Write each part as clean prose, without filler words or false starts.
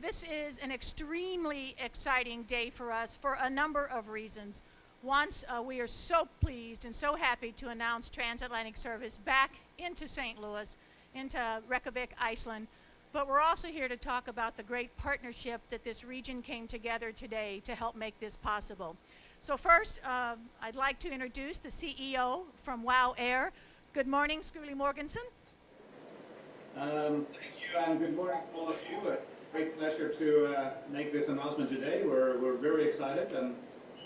This is an extremely exciting day for us for a number of reasons. Once, we are so pleased and so happy to announce transatlantic service back into St. Louis, into Reykjavik, Iceland. But we're also here to talk about the great partnership that this region came together today to help make this possible. So first, I'd like to introduce the CEO from WOW Air. Good morning, Skuli Morgensen. Thank you, and good morning to all of you. A great pleasure to make this announcement today. We're very excited and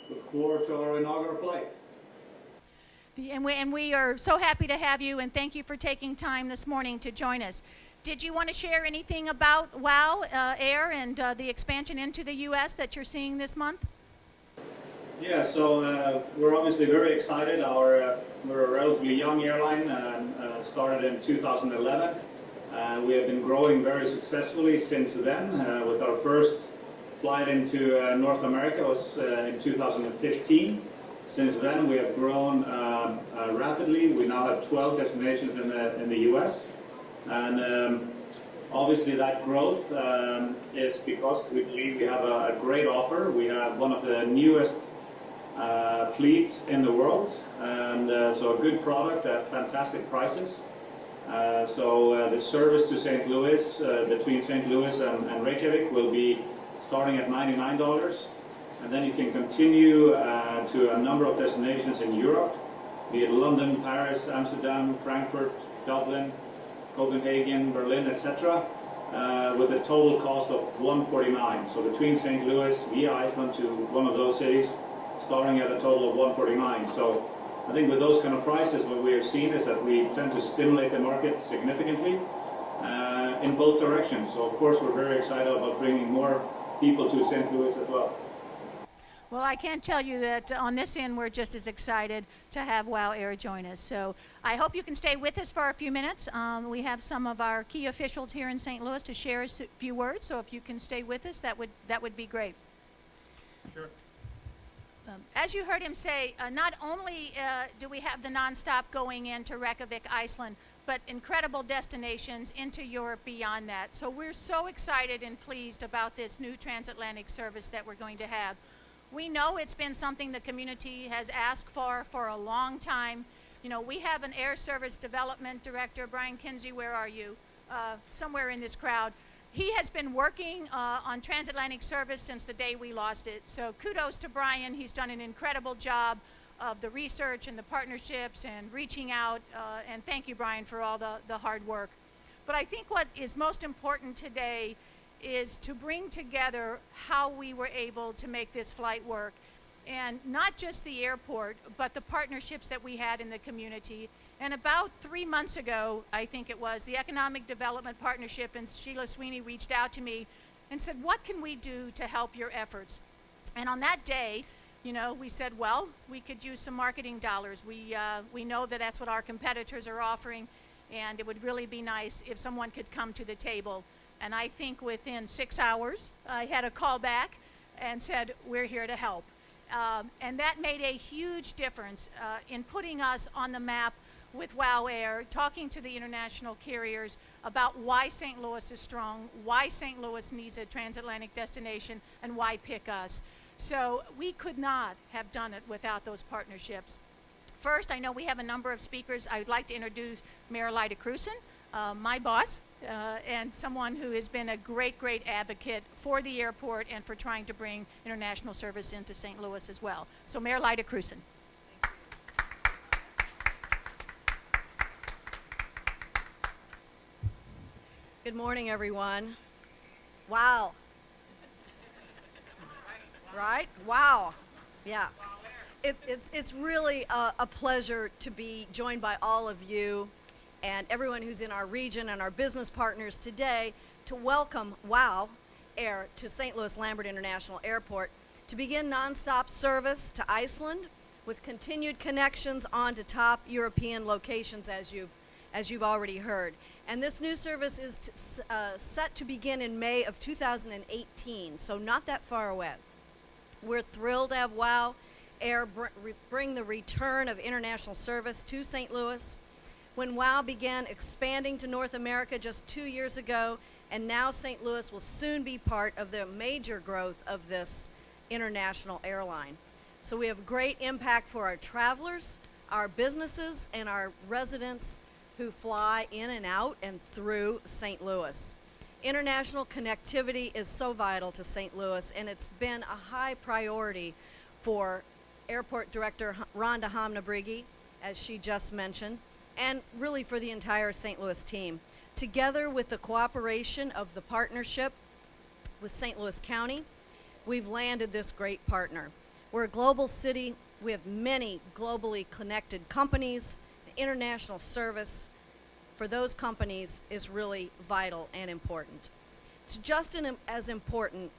look forward to our inaugural flight. And we are so happy to have you, and thank you for taking time this morning to join us. Did you want to share anything about WOW Air and the expansion into the U.S. that you're seeing this month? Yeah, so we're obviously very excited. We're a relatively young airline, started in 2011. We have been growing very successfully since then. With our first flight into North America was in 2015. Since then, we have grown rapidly. We now have 12 destinations in the U.S. And obviously that growth is because we believe we have a great offer. We have one of the newest fleets in the world, and so a good product at fantastic prices. So the service to St. Louis, between St. Louis and Reykjavik, will be starting at $99. And then you can continue to a number of destinations in Europe, be it London, Paris, Amsterdam, Frankfurt, Dublin, Copenhagen, Berlin, etc., with a total cost of $149. So between St. Louis via Iceland to one of those cities, starting at a total of $149. So I think with those kind of prices, what we have seen is that we tend to stimulate the market significantly in both directions. So of course we're very excited about bringing more people to St. Louis as well. Well, I can't tell you that on this end we're just as excited to have WOW Air join us. So I hope you can stay with us for a few minutes. We have some of our key officials here in St. Louis to share a few words. So if you can stay with us, that would be great. Sure. As you heard him say, not only do we have the nonstop going into Reykjavik, Iceland, but incredible destinations into Europe beyond that. So we're so excited and pleased about this new transatlantic service that we're going to have. We know it's been something the community has asked for a long time. You know, we have an Air Service Development Director, Brian Kinsey, where are you? Somewhere in this crowd. He has been working on transatlantic service since the day we lost it. So kudos to Brian. He's done an incredible job of the research and the partnerships and reaching out. And thank you, Brian, for all the hard work. But I think what is most important today is to bring together how we were able to make this flight work. And not just the airport, but the partnerships that we had in the community. And about 3 months ago, I think it was, the Economic Development Partnership and Sheila Sweeney reached out to me and said, what can we do to help your efforts? And on that day, you know, we said, well, we could use some marketing dollars. We know that that's what our competitors are offering, and it would really be nice if someone could come to the table. And I think within 6 hours, I had a call back and said, we're here to help. And that made a huge difference in putting us on the map with WOW Air, talking to the international carriers about why St. Louis is strong, why St. Louis needs a transatlantic destination, and why pick us. So we could not have done it without those partnerships. First, I know we have a number of speakers. I would like to introduce Merrill Ida Cruson, my boss, and someone who has been a great, great advocate for the airport and for trying to bring international service into St. Louis as well. So Merrill Ida Cruson. Good morning, everyone. Wow. Right? Wow. Yeah. It's really a pleasure to be joined by all of you and everyone who's in our region and our business partners today to welcome WOW Air to St. Louis Lambert International Airport to begin nonstop service to Iceland with continued connections on to top European locations as you've already heard. And this new service is set to begin in May of 2018, so not that far away. We're thrilled to have WOW Air bring the return of international service to St. Louis. When WOW began expanding to North America just 2 years ago, And now St. Louis will soon be part of the major growth of this international airline. So we have great impact for our travelers, our businesses, and our residents who fly in and out and through St. Louis. International connectivity is so vital to St. Louis, and it's been a high priority for Airport Director Rhonda Hamm-Niebruegge, as she just mentioned, and really for the entire St. Louis team. Together with the cooperation of the partnership with St. Louis County, we've landed this great partner. We're a global city. We have many globally connected companies. International service for those companies is really vital and important. It's just as important,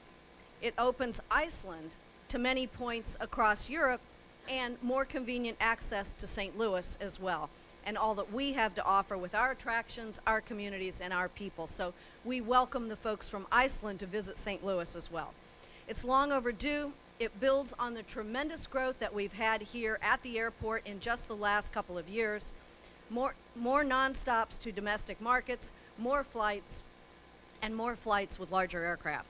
it opens Iceland to many points across Europe and more convenient access to St. Louis as well, and all that we have to offer with our attractions, our communities, and our people. So we welcome the folks from Iceland to visit St. Louis as well. It's long overdue. It builds on the tremendous growth that we've had here at the airport in just the last couple of years. More nonstops to domestic markets, more flights, and more flights with larger aircraft.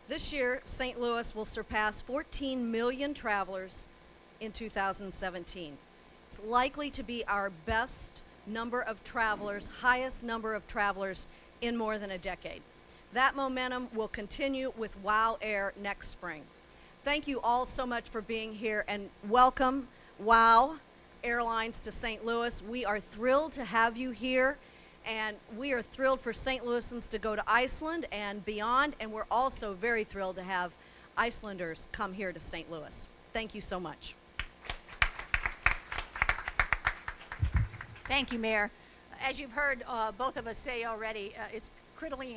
This year, St. Louis will surpass 14 million travelers in 2017. It's likely to be our best number of travelers, highest number of travelers in more than a decade. That momentum will continue with WOW Air next spring. Thank you all so much for being here, and welcome WOW Airlines to St. Louis. We are thrilled to have you here, and we are thrilled for St. Louisans to go to Iceland and beyond, and we're also very thrilled to have Icelanders come here to St. Louis. Thank you so much. Thank you, Mayor. As you've heard both of us say already, it's critically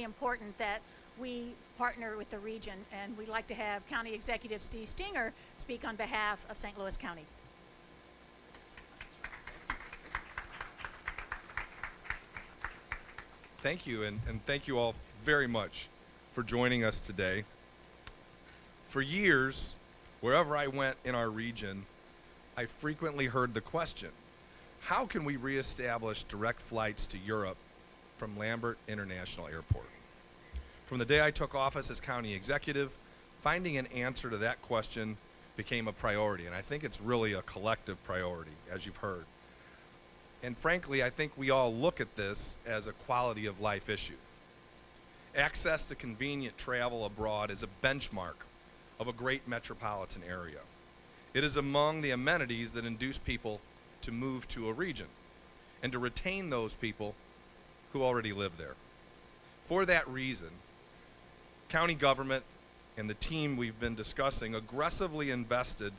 important that we partner with the region, and we'd like to have County Executive Steve Stinger speak on behalf of St. Louis County. Thank you, and thank you all very much for joining us today. For years, wherever I went in our region, I frequently heard the question, how can we reestablish direct flights to Europe from Lambert International Airport? From the day I took office as county executive, finding an answer to that question became a priority, and I think it's really a collective priority, as you've heard. And frankly, I think we all look at this as a quality of life issue. Access to convenient travel abroad is a benchmark of a great metropolitan area. It is among the amenities that induce people to move to a region and to retain those people who already live there. For that reason, county government and the team we've been discussing aggressively invested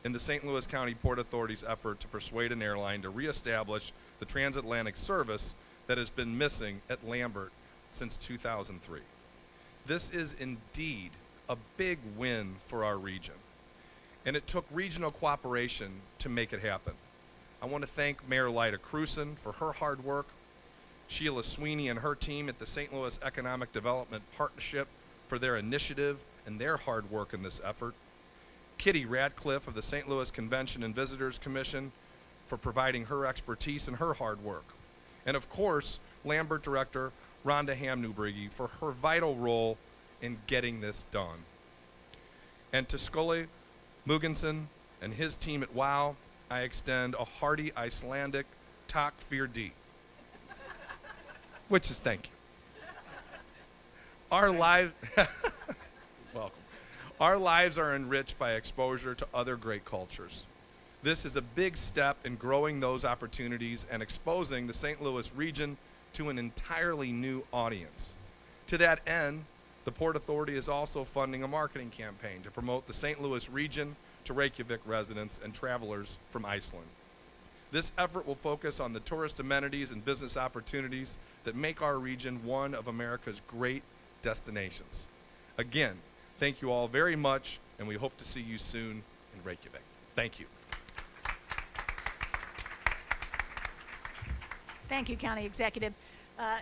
in the St. Louis County Port Authority's effort to persuade an airline to reestablish the transatlantic service that has been missing at Lambert since 2003. This is indeed a big win for our region, and it took regional cooperation to make it happen. I want to thank Merrill Ida Cruson for her hard work, Sheila Sweeney and her team at the St. Louis Economic Development Partnership for their initiative and their hard work in this effort, Kitty Radcliffe of the St. Louis Convention and Visitors Commission for providing her expertise and her hard work, and of course, Lambert Director Rhonda Hamm-Niebruegge for her vital role in getting this done. And to Skulli Mugensen and his team at WOW, I extend a hearty Icelandic takk fyrir því, which is thank you. Welcome. Our lives are enriched by exposure to other great cultures. This is a big step in growing those opportunities and exposing the St. Louis region to an entirely new audience. To that end, the Port Authority is also funding a marketing campaign to promote the St. Louis region to Reykjavik residents and travelers from Iceland. This effort will focus on the tourist amenities and business opportunities that make our region one of America's great destinations. Again, thank you all very much, and we hope to see you soon in Reykjavik. Thank you. Thank you, County Executive.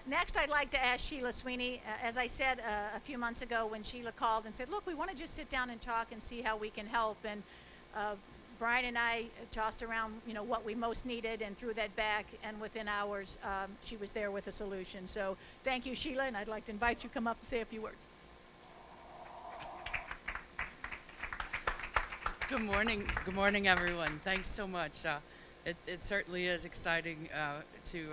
Next, I'd like to ask Sheila Sweeney. As I said a few months ago when Sheila called and said, look, we want to just sit down and talk and see how we can help. And Brian and I tossed around, what we most needed and threw that back, and within hours, she was there with a solution. So thank you, Sheila, and I'd like to invite you to come up and say a few words. Good morning, everyone. Thanks so much. It certainly is exciting to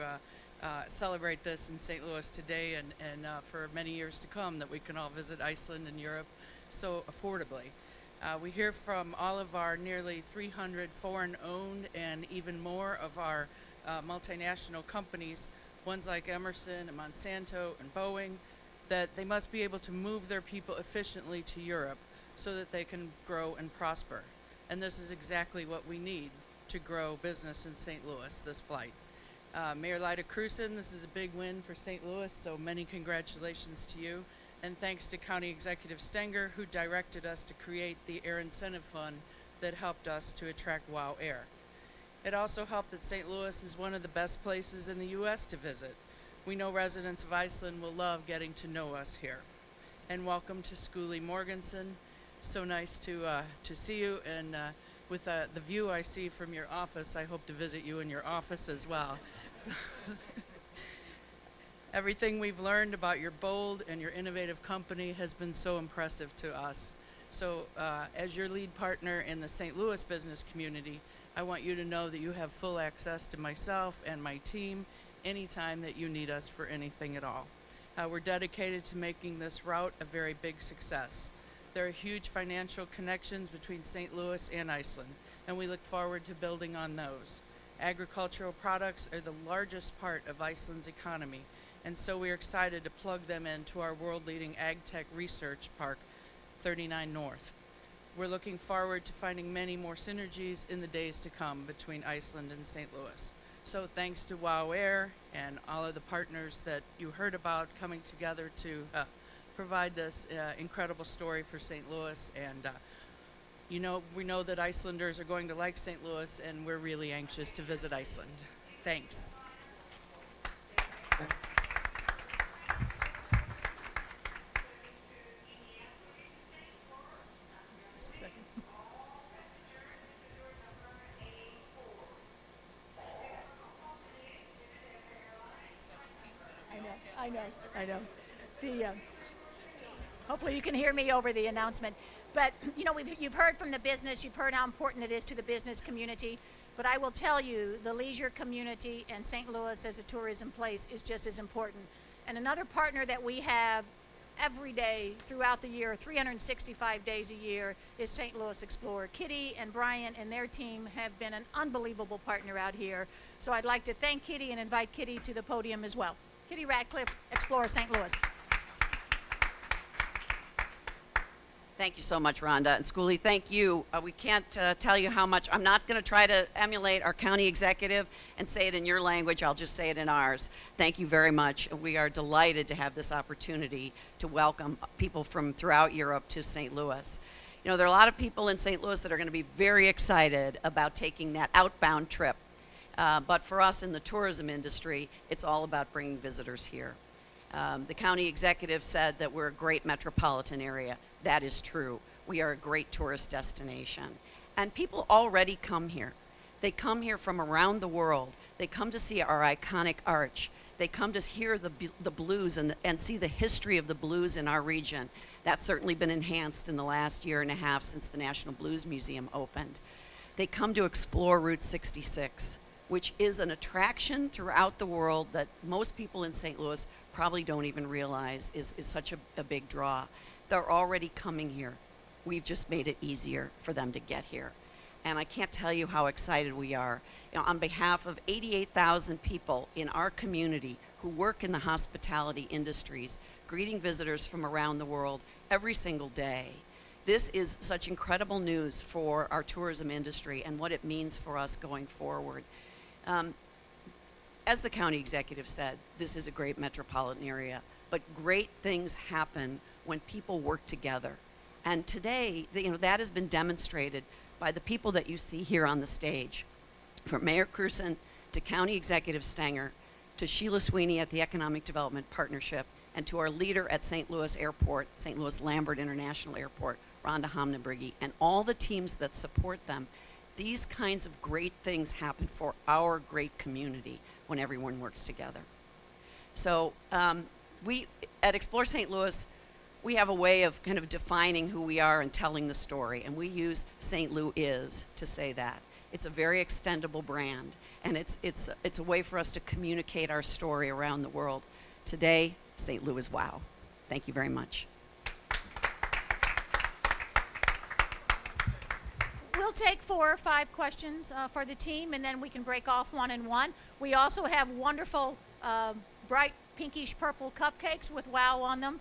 celebrate this in St. Louis today and for many years to come, that we can all visit Iceland and Europe so affordably. We hear from all of our nearly 300 foreign-owned and even more of our multinational companies, ones like Emerson and Monsanto and Boeing, that they must be able to move their people efficiently to Europe so that they can grow and prosper. And this is exactly what we need to grow business in St. Louis, this flight. Merrill Ida Cruson, this is a big win for St. Louis, so many congratulations to you. And thanks to County Executive Stenger, who directed us to create the Air Incentive Fund that helped us to attract WOW Air. It also helped that St. Louis is one of the best places in the U.S. to visit. We know residents of Iceland will love getting to know us here. And welcome to Skuli Morgensen. So nice to see you, and with the view I see from your office, I hope to visit you in your office as well. Everything we've learned about your bold and your innovative company has been so impressive to us. So as your lead partner in the St. Louis business community, I want you to know that you have full access to myself and my team anytime that you need us for anything at all. We're dedicated to making this route a very big success. There are huge financial connections between St. Louis and Iceland, and we look forward to building on those. Agricultural products are the largest part of Iceland's economy, and so we are excited to plug them into our world-leading Ag Tech Research Park, 39 North. We're looking forward to finding many more synergies in the days to come between Iceland and St. Louis. So thanks to WOW Air and all of the partners that you heard about coming together to provide this incredible story for St. Louis. And we know that Icelanders are going to like St. Louis, and we're really anxious to visit Iceland. Thanks. Just a second. I know. Hopefully you can hear me over the announcement. But, you've heard from the business, you've heard how important it is to the business community. But I will tell you, the leisure community and St. Louis as a tourism place is just as important. And another partner that we have every day throughout the year, 365 days a year, is St. Louis Explorer. Kitty and Brian and their team have been an unbelievable partner out here. So I'd like to thank Kitty and invite Kitty to the podium as well. Kitty Ratcliffe, Explorer St. Louis. Thank you so much, Rhonda. And Skuli, thank you. We can't tell you how much. I'm not going to try to emulate our county executive and say it in your language. I'll just say it in ours. Thank you very much. We are delighted to have this opportunity to welcome people from throughout Europe to St. Louis. There are a lot of people in St. Louis that are going to be very excited about taking that outbound trip. But for us in the tourism industry, it's all about bringing visitors here. The county executive said that we're a great metropolitan area. That is true. We are a great tourist destination. And people already come here. They come here from around the world. They come to see our iconic arch. They come to hear the blues and see the history of the blues in our region. That's certainly been enhanced in the last year and a half since the National Blues Museum opened. They come to explore Route 66, which is an attraction throughout the world that most people in St. Louis probably don't even realize is such a big draw. They're already coming here. We've just made it easier for them to get here. And I can't tell you how excited we are. On behalf of 88,000 people in our community who work in the hospitality industries, greeting visitors from around the world every single day. This is such incredible news for our tourism industry and what it means for us going forward. As the county executive said, this is a great metropolitan area, but great things happen when people work together. And today, that has been demonstrated by the people that you see here on the stage. From Mayor Cruson to County Executive Stenger to Sheila Sweeney at the Economic Development Partnership and to our leader at St. Louis Airport, St. Louis Lambert International Airport, Rhonda Hamm-Niebruegge, and all the teams that support them. these kinds of great things happen for our great community when everyone works together. So we at Explore St. Louis, we have a way of kind of defining who we are and telling the story, and we use St. Louis is to say that. It's a very extendable brand, and it's a way for us to communicate our story around the world. Today, St. Louis is wow. Thank you very much. We'll take 4 or 5 questions for the team, and then we can break off one and one. We also have wonderful, bright pinkish purple cupcakes with wow on them.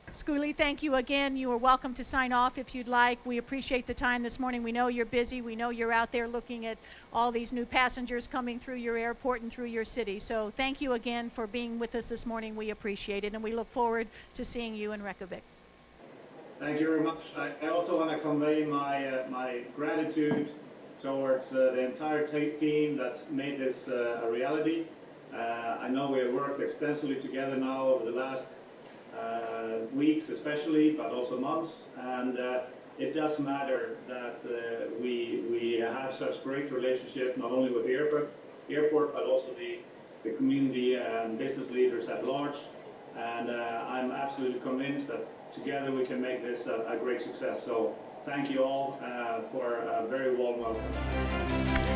Schooley, thank you again. You are welcome to sign off if you'd like. We appreciate the time this morning. We know you're busy. We know you're out there looking at all these new passengers coming through your airport and through your city. So thank you again for being with us this morning. We appreciate it, and we look forward to seeing you in Reykjavik. Thank you very much. I also want to convey my gratitude towards the entire team that's made this a reality. I know we have worked extensively together now over the last weeks especially, but also months, and it does matter that we have such great relationship not only with the airport but also the community and business leaders at large, and I'm absolutely convinced that together we can make this a great success. So thank you all for a very warm welcome.